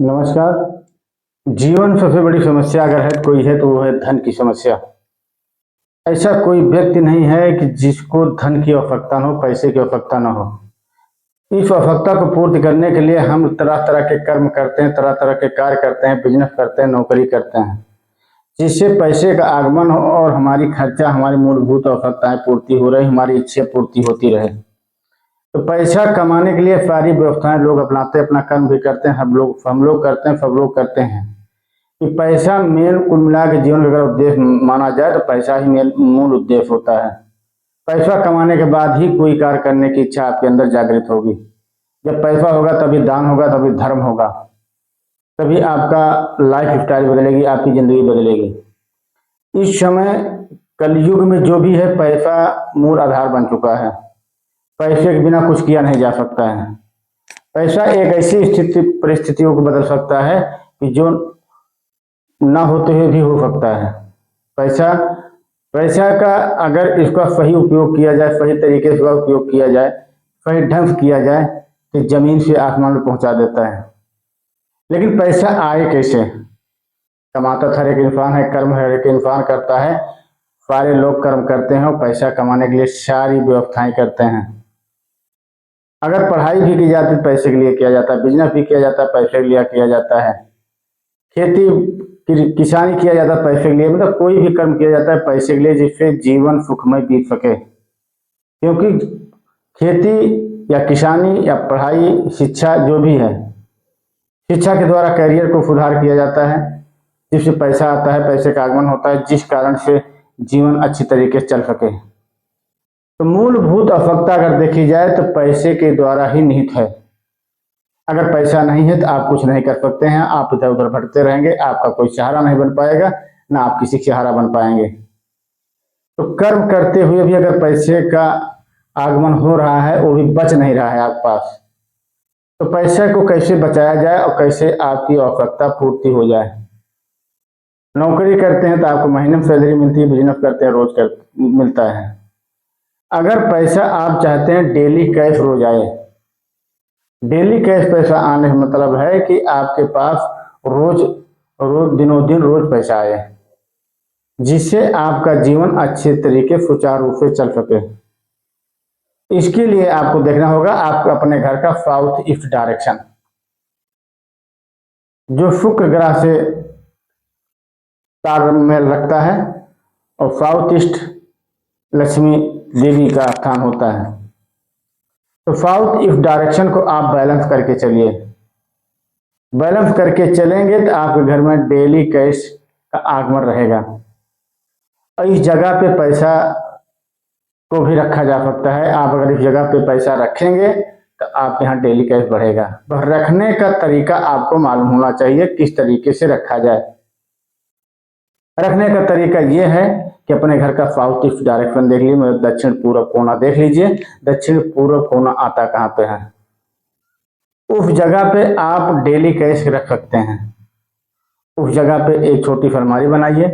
नमस्कार। जीवन सबसे बड़ी समस्या अगर है कोई है तो वो है धन की समस्या। ऐसा कोई व्यक्ति नहीं है कि जिसको धन की आवश्यकता न हो, पैसे की आवश्यकता न हो। इस आवश्यकता को पूर्ति करने के लिए हम तरह तरह के कर्म करते हैं, तरह तरह के कार्य करते हैं, बिजनेस करते हैं, नौकरी करते हैं, जिससे पैसे का आगमन हो और हमारी खर्चा, हमारी मूलभूत आवश्यकताएं पूर्ति हो रही, हमारी इच्छा पूर्ति होती रहे। तो पैसा कमाने के लिए सारी व्यवस्थाएं लोग अपनाते हैं, अपना कर्म भी करते हैं, हम लोग करते हैं, सब लोग करते हैं। कि पैसा मेन कुल मिला के जीवन का अगर उद्देश्य माना जाए तो पैसा ही मेन मूल उद्देश्य होता है। पैसा कमाने के बाद ही कोई कार्य करने की इच्छा आपके अंदर जागृत होगी। जब पैसा होगा तभी दान होगा, तभी धर्म होगा, तभी आपका लाइफ स्टाइल बदलेगी, आपकी जिंदगी बदलेगी। इस समय कलयुग में जो भी है पैसा मूल आधार बन चुका है। पैसे के बिना कुछ किया नहीं जा सकता है। पैसा एक ऐसी स्थिति परिस्थितियों को बदल सकता है कि जो ना होते हुए भी हो सकता है। पैसा पैसा का अगर इसका सही उपयोग किया जाए, सही तरीके से इसका उपयोग किया जाए, सही ढंग से किया जाए तो जमीन से आसमान में पहुंचा देता है। लेकिन पैसा आए कैसे? कमाता हर एक इंसान है, कर्म हर एक इंसान करता है, सारे लोग कर्म करते हैं और पैसा कमाने के लिए सारी व्यवस्थाएं करते हैं। अगर पढ़ाई भी की जाती है पैसे के लिए किया जाता है, बिजनेस भी किया जाता है पैसे के लिए किया जाता है, खेती किसानी किया जाता है पैसे के लिए, मतलब कोई भी कर्म किया जाता है पैसे के लिए, जिससे जीवन सुखमय बीत सके। क्योंकि खेती या किसानी या पढ़ाई, शिक्षा जो भी है, शिक्षा के द्वारा करियर को सुधार किया जाता है, जिससे पैसा आता है, पैसे का आगमन होता है, जिस कारण से जीवन अच्छी तरीके से चल सके। तो मूलभूत आवश्यकता अगर देखी जाए तो पैसे के द्वारा ही निहित है। अगर पैसा नहीं है तो आप कुछ नहीं कर सकते हैं, आप इधर उधर भटकते रहेंगे, आपका कोई सहारा नहीं बन पाएगा, ना आप किसी के सहारा बन पाएंगे। तो कर्म करते हुए भी अगर पैसे का आगमन हो रहा है, वो भी बच नहीं रहा है आपके पास, तो पैसे को कैसे बचाया जाए और कैसे आपकी आवश्यकता पूर्ति हो जाए। नौकरी करते हैं तो आपको महीने में सैलरी मिलती है, बिजनेस करते हैं रोज मिलता है। अगर पैसा आप चाहते हैं डेली कैश रोज आए, डेली कैश पैसा आने का मतलब है कि आपके पास रोज रोज दिनों दिन रोज पैसा आए, जिससे आपका जीवन अच्छे तरीके सुचारू रूप से चल सके। इसके लिए आपको देखना होगा आपको अपने घर का साउथ ईस्ट डायरेक्शन, जो शुक्र ग्रह से तालमेल रखता है, और साउथ ईस्ट लक्ष्मी देवी का स्थान होता है। तो साउथ ईस्ट डायरेक्शन को आप बैलेंस करके चलिए। बैलेंस करके चलेंगे तो आपके घर में डेली कैश का आगमन रहेगा। और इस जगह पे पैसा को भी रखा जा सकता है। आप अगर इस जगह पे पैसा रखेंगे तो आपके यहाँ डेली कैश बढ़ेगा। तो रखने का तरीका आपको मालूम होना चाहिए, किस तरीके से रखा जाए। रखने का तरीका यह है कि अपने घर का साउथ ईस्ट डायरेक्शन देख लीजिए, मतलब दक्षिण पूर्व कोना देख लीजिए। दक्षिण पूर्व कोना आता कहाँ पे है, उस जगह पे आप डेली कैश रख सकते हैं। उस जगह पे एक छोटी सी अलमारी बनाइए।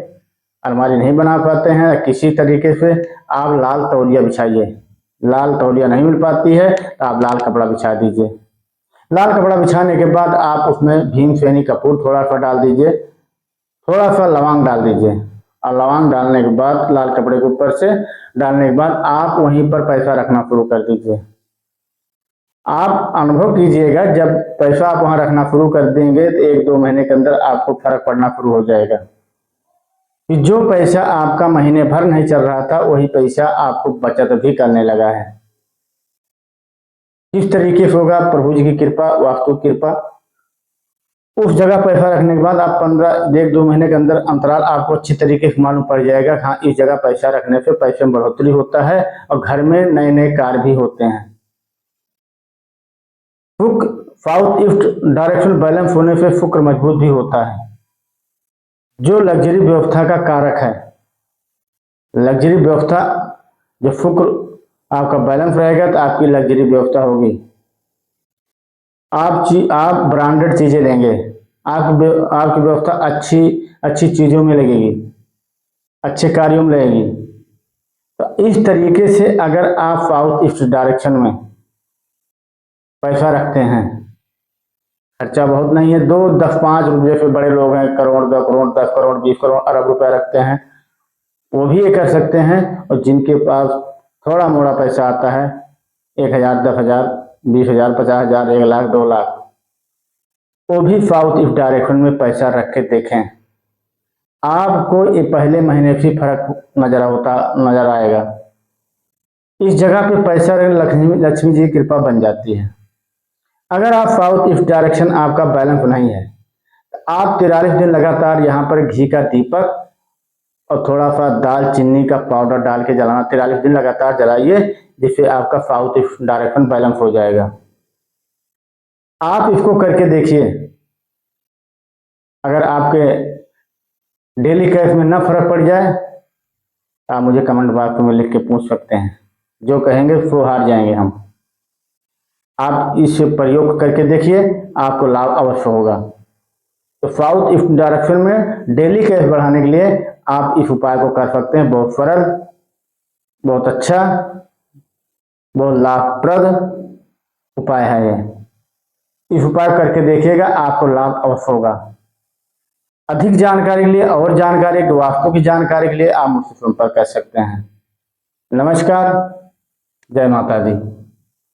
अलमारी नहीं बना पाते हैं, किसी तरीके से आप लाल तौलिया बिछाइए। लाल तौलिया नहीं मिल पाती है तो आप लाल कपड़ा बिछा दीजिए। लाल कपड़ा बिछाने के बाद आप उसमें भीमसेनी कपूर थोड़ा सा डाल दीजिए, थोड़ा सा लौंग डाल दीजिए, और लौंग डालने के बाद लाल कपड़े के ऊपर से डालने के बाद आप वहीं पर पैसा रखना शुरू कर दीजिए। आप अनुभव कीजिएगा, जब पैसा आप वहां रखना शुरू कर देंगे तो 1-2 महीने के अंदर आपको फर्क पड़ना शुरू हो जाएगा कि जो पैसा आपका महीने भर नहीं चल रहा था वही पैसा आपको बचत भी करने लगा है। किस तरीके से होगा? प्रभु जी की कृपा, वास्तु कृपा। उस जगह पैसा रखने के बाद आप 1-2 महीने के अंदर अंतराल आपको अच्छी तरीके से मालूम पड़ जाएगा, हाँ इस जगह पैसा रखने से पैसे में बढ़ोतरी होता है और घर में नए नए कार्य भी होते हैं। शुक्र साउथ ईस्ट डायरेक्शन बैलेंस होने से शुक्र मजबूत भी होता है, जो लग्जरी व्यवस्था का कारक है। लग्जरी व्यवस्था, जब शुक्र आपका बैलेंस रहेगा तो आपकी लग्जरी व्यवस्था होगी। आप ब्रांडेड चीजें लेंगे, आपकी व्यवस्था अच्छी चीजों में लगेगी, अच्छे कार्यों में लगेगी। तो इस तरीके से अगर आप साउथ ईस्ट डायरेक्शन में पैसा रखते हैं खर्चा बहुत नहीं है। 2, 10, 5 रुपये से बड़े लोग हैं, करोड़, 2 करोड़, 10 करोड़, 20 करोड़, अरब रुपया रखते हैं, वो भी ये कर सकते हैं। और जिनके पास थोड़ा मोड़ा पैसा आता है, 1,000, 10,000, 20,000, 50,000, 1 लाख, 2 लाख, वो भी साउथ ईस्ट डायरेक्शन में पैसा रख के देखें, आपको ये पहले महीने से फर्क नजर आएगा। इस जगह पे पैसा लक्ष्मी जी की कृपा बन जाती है। अगर आप साउथ ईस्ट डायरेक्शन आपका बैलेंस नहीं है, तो आप 43 दिन लगातार यहाँ पर घी का दीपक और थोड़ा सा दालचीनी का पाउडर डाल के जलाना, 43 दिन लगातार जलाइए, जिससे आपका साउथ ईस्ट डायरेक्शन बैलेंस हो जाएगा। आप इसको करके देखिए। अगर आपके डेली कैश में न फर्क पड़ जाए, आप मुझे कमेंट बॉक्स में लिख के पूछ सकते हैं। जो कहेंगे वो हार जाएंगे हम। आप इस प्रयोग करके देखिए, आपको लाभ अवश्य होगा। तो साउथ ईस्ट डायरेक्शन में डेली कैश बढ़ाने के लिए आप इस उपाय को कर सकते हैं। बहुत सरल, बहुत अच्छा, बहुत लाभप्रद उपाय है ये। इस उपाय करके देखिएगा, आपको लाभ अवश्य होगा। अधिक जानकारी के लिए और जानकारी, वास्तु की जानकारी के लिए आप मुझसे संपर्क कर सकते हैं। नमस्कार, जय माता दी।